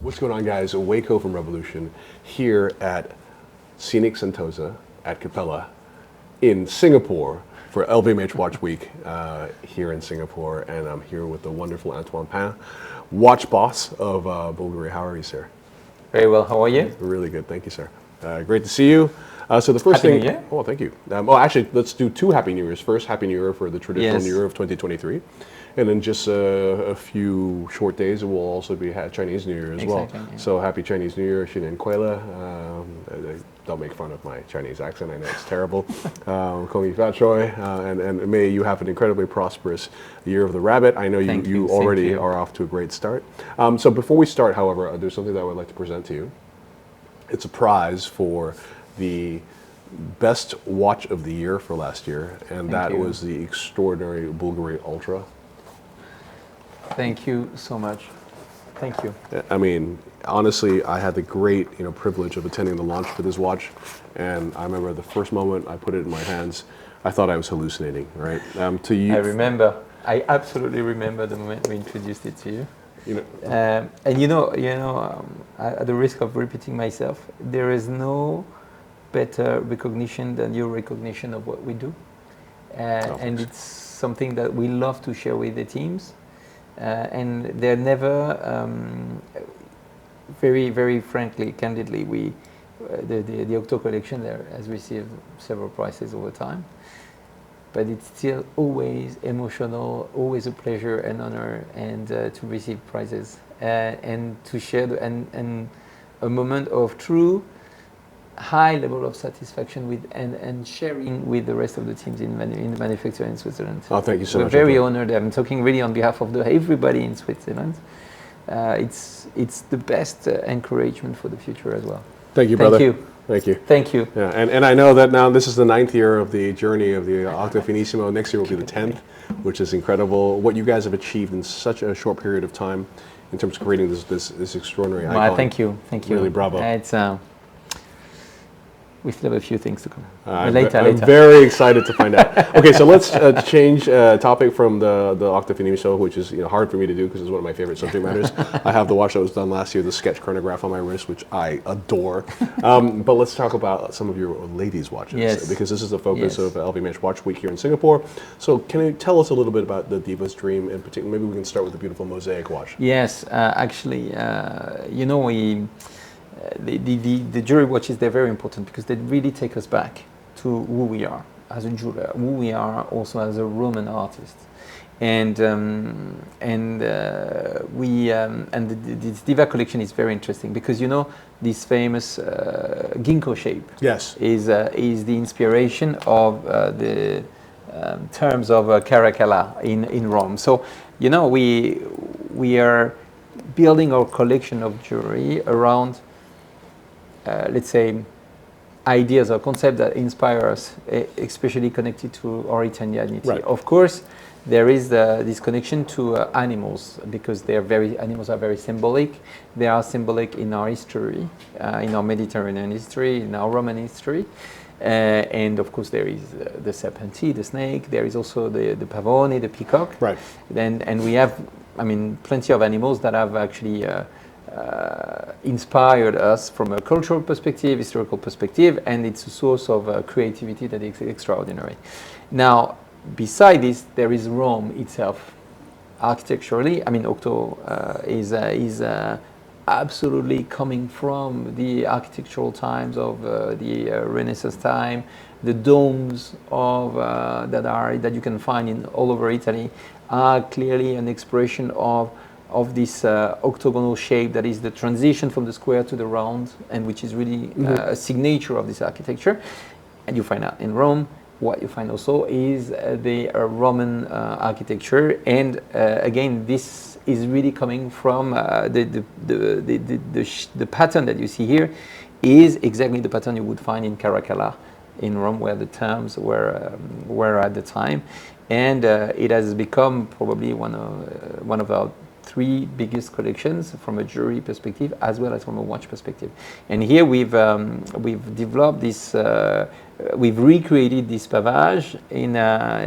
What's going on, guys? Waco from Revolution here at Scenic Sentosa at Capella in Singapore for LVMH Watch Week here in Singapore, and I'm here with the wonderful Antoine Pin, watch boss of Bulgari. How are you, sir? Very well. How are you? Really good, thank you, sir. Great to see you. So the first Happy thing, New Year. oh, thank you. Actually, let's do two Happy New Years. First, Happy New Year for the traditional New Year of 2023, and then just a few short days, it will also be Chinese New Year as well. Yeah. So happy Chinese New Year, Xin and Kuela. Don't make fun of my Chinese accent. I know it's terrible. Kong Yi Fat Choi, and may you have an incredibly prosperous year of the rabbit. I know you already are off to a great start. So before we start, however, there's something that I would like to present to you. It's a prize for the best watch of the year for last year, and that was the extraordinary Bulgari Ultra. Thank you so much. Thank you. I mean, honestly, I had the great privilege of attending the launch for this watch, and I remember the first moment I put it in my hands, I thot I was hallucinating. Right? To you, I remember. I absolutely remember the moment we introduced it to you. And at the risk of repeating myself, there is no better recognition than your recognition of what we do, and it's something that we love to share with the teams, and they're never very, very frankly, candidly, the Octo Collection there has received several prizes over time, but it's still always emotional, always a pleasure and honor, and to receive prizes and to share and a moment of true high level of satisfaction with and sharing with the rest of the teams in the manufacturer in Switzerland. Oh, thank you so much. We're very honored. I'm talking really on behalf of everybody in Switzerland. It's the best encouragement for the future as well. Thank you, brother. Thank you. Thank you. Thank you. Yeah, and I know that now this is the 9th year of the journey of the Octo Finissimo. Next year will be the 10th, which is incredible. What you guys have achieved in such a short period of time in terms of creating this extraordinary icon. Thank you. Really bravo. It's we still have a few things to come. Later. I'm very excited to find out. Okay, so let's change topic from the Octo Finissimo, which is hard for me to do because it's one of my favorite subject matters. I have the watch that was done last year, the sketch chronograph on my wrist, which I adore. But let's talk about some of your ladies' watches, because this is the focus of LVMH Watch Week here in Singapore. So can you tell us a little bit about the Divas Dream in particular? Maybe we can start with the beautiful mosaic watch. Yes, actually, the jewelry watches, they're very important because they really take us back to who we are as a jeweler, who we are also as a Roman artist, and this Diva Collection is very interesting because this famous ginkgo shape is the inspiration of the terms of Caracalla in Rome. So we are building our collection of jewelry around let's say, ideas or concepts that inspire us, especially connected to our Italianity. Right. Of course, there is this connection to animals because animals are very symbolic. They are symbolic in our history, in our Mediterranean history, in our Roman history. And of course, there is the serpentine, the snake. There is also the pavone, the peacock. Right. And we have, plenty of animals that have actually inspired us from a cultural perspective, historical perspective, and it's a source of creativity that is extraordinary. Now, beside this, there is Rome itself. Architecturally, Octo is absolutely coming from the architectural times of the Renaissance time. The domes of that you can find in all over Italy are clearly an expression of this octagonal shape that is the transition from the square to the round, and which is really a signature of this architecture. And you find out in Rome. What you find also is the Roman architecture, and again, this is really coming from the pattern that you see here is exactly the pattern you would find in Caracalla in Rome, where the terms were at the time, and it has become probably one of our 3 biggest collections from a jewelry perspective as well as from a watch perspective. And here we've developed this, we've recreated this pavage in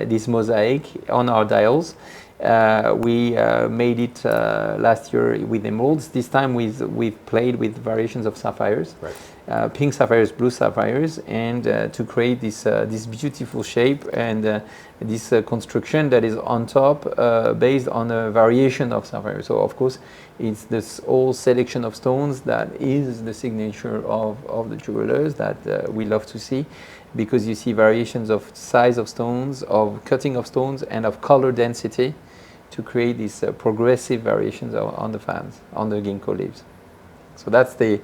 this mosaic on our dials, We made it last year with emeralds. This time we've played with variations of sapphires, Right. Pink sapphires, blue sapphires, and to create this beautiful shape and this construction that is on top based on a variation of sapphire. So of course it's this whole selection of stones that is the signature of the jewelers that we love to see, because you see variations of size of stones, of cutting of stones, and of color density to create these progressive variations on the fans, on the ginkgo leaves. So that's the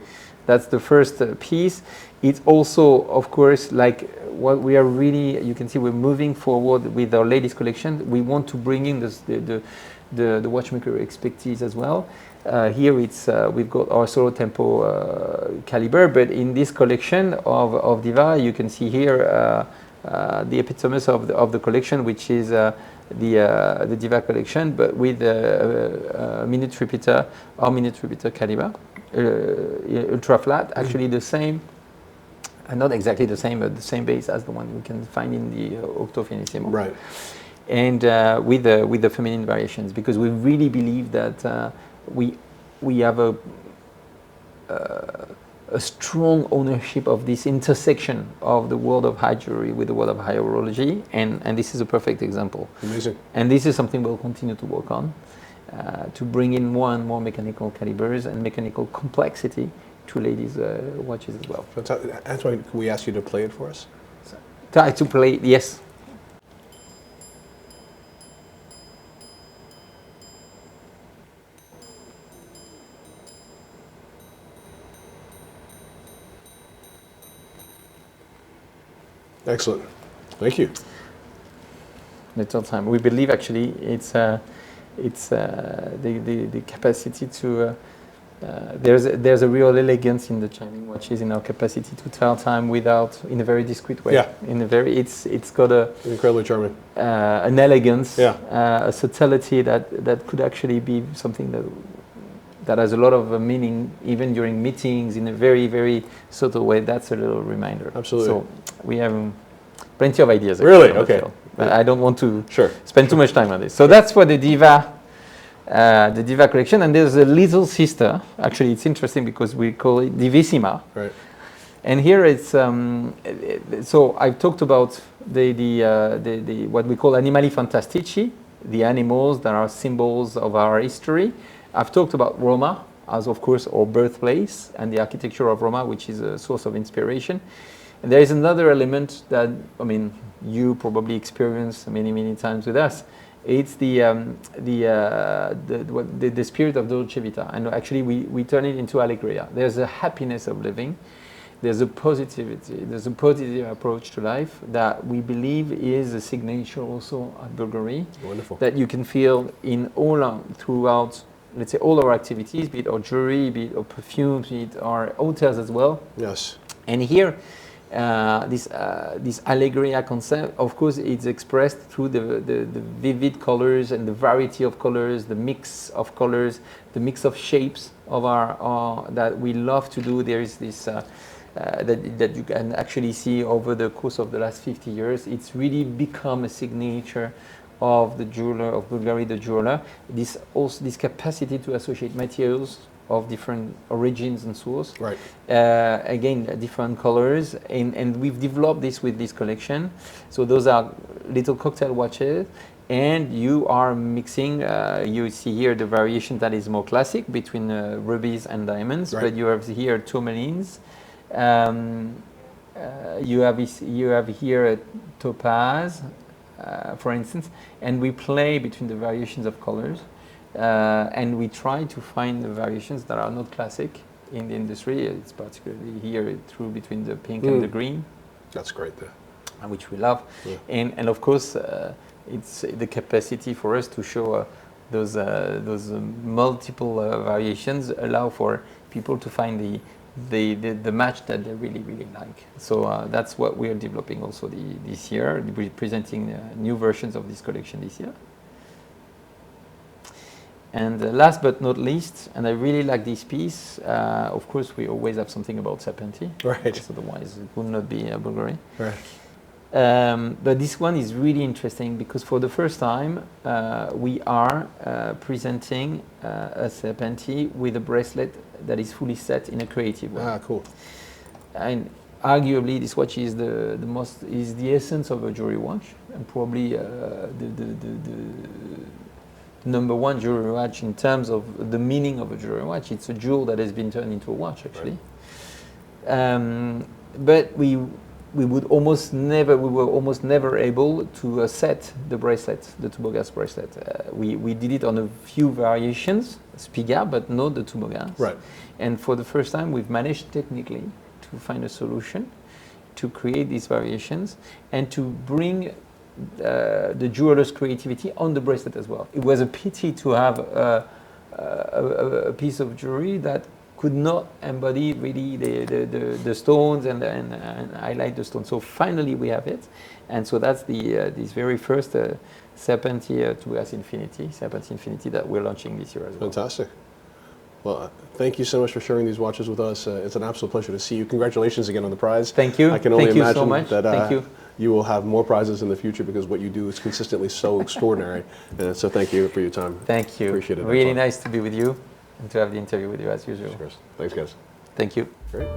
first piece. It's also, of course, like what we are really, you can see we're moving forward with our latest collection. We want to bring in the watchmaker expertise as well. Here it's we've got our solo tempo caliber, but in this collection of Diva, you can see here the epitome of the collection, which is the Diva Collection, but with a minute repeater or minute repeater caliber, ultra flat, actually the same, not exactly the same, but the same base as the one we can find in the Octo Finissimo. Right. And with the feminine variations, because we really believe that we have a strong ownership of this intersection of the world of high jewelry with the world of high horology, and this is a perfect example. Amazing. And this is something we'll continue to work on, to bring in more and more mechanical calibers and mechanical complexity to ladies' watches as well. Antoine, can we ask you to play it for us? Try to play, yes. Excellent. Thank you. Little time. We believe actually it's the capacity to there's a real elegance in the chiming watches, in our capacity to tell time without, in a very discreet way. Yeah. In a very, it's got a Incredibly charming. An elegance, Yeah. A subtlety that could actually be something that has a lot of meaning even during meetings in a very, very subtle way. That's a little reminder. Absolutely. So we have plenty of ideas. Really? Okay. But I don't want to Sure. spend too much time on this. So that's for the Diva Collection. And there's a little sister. Actually, it's interesting because we call it Divissima. Right. And here it's so I've talked about the what we call animali fantastici, the animals that are symbols of our history. I've talked about Roma as, of course, our birthplace and the architecture of Roma, which is a source of inspiration. And there is another element that, I mean, you probably experience many times with us. It's the spirit of Dolce Vita, and actually we turn it into Alegria. There's a happiness of living. There's a positivity. There's a positive approach to life that we believe is a signature also at Bulgari. Wonderful. That you can feel in throughout, let's say, all our activities, be it our jewelry, be it our perfumes, be it our hotels as well. Yes. And here, this Alegria concept, of course, it's expressed through the vivid colors and the variety of colors, the mix of colors, the mix of shapes of our that we love to do. There is this that you can actually see over the course of the last 50 years. It's really become a signature of the jeweler, of Bulgari the jeweler. This capacity to associate materials of different origins and source. Right. Again, different colors, and we've developed this with this collection. So those are little cocktail watches, and you are mixing. You see here the variation that is more classic between rubies and diamonds, right. But you have here tourmalines. You have here a topaz, for instance, and we play between the variations of colors. And we try to find the variations that are not classic in the industry. It's particularly here through between the pink and the green. That's great there. Which we love. Yeah. And of course, it's the capacity for us to show those multiple variations allow for people to find the match that they really like. So that's what we are developing also this year. We're presenting new versions of this collection this year. And last but not least, and I really like this piece, of course we always have something about Serpenti. Right. Otherwise it would not be Bulgari. Right. But this one is really interesting because for the first time we are presenting a Serpenti with a bracelet that is fully set in a creative way. Ah, cool. And arguably, this watch is the essence of a jewelry watch, and probably the number one jewelry watch in terms of the meaning of a jewelry watch. It's a jewel that has been turned into a watch, actually. Right. But we were almost never able to set the bracelet, the Tubogas bracelet. We did it on a few variations, Spiga, but not the Tubogas. Right. And for the first time, we've managed technically to find a solution to create these variations and to bring the jeweler's creativity on the bracelet as well. It was a pity to have a piece of jewelry that could not embody really the stones and highlight the stones. So finally we have it, and so that's this very first Serpenti Tubogas Infinity, Serpenti Infinity that we're launching this year as well. Fantastic. Well, thank you so much for sharing these watches with us. It's an absolute pleasure to see you. Congratulations again on the prize. Thank you. I can only imagine so much. that you will have more prizes in the future because what you do is consistently so extraordinary. And so thank you for your time. Thank you. Appreciate it. Really nice to be with you and to have the interview with you as usual. Thanks, guys. Thank you. Great.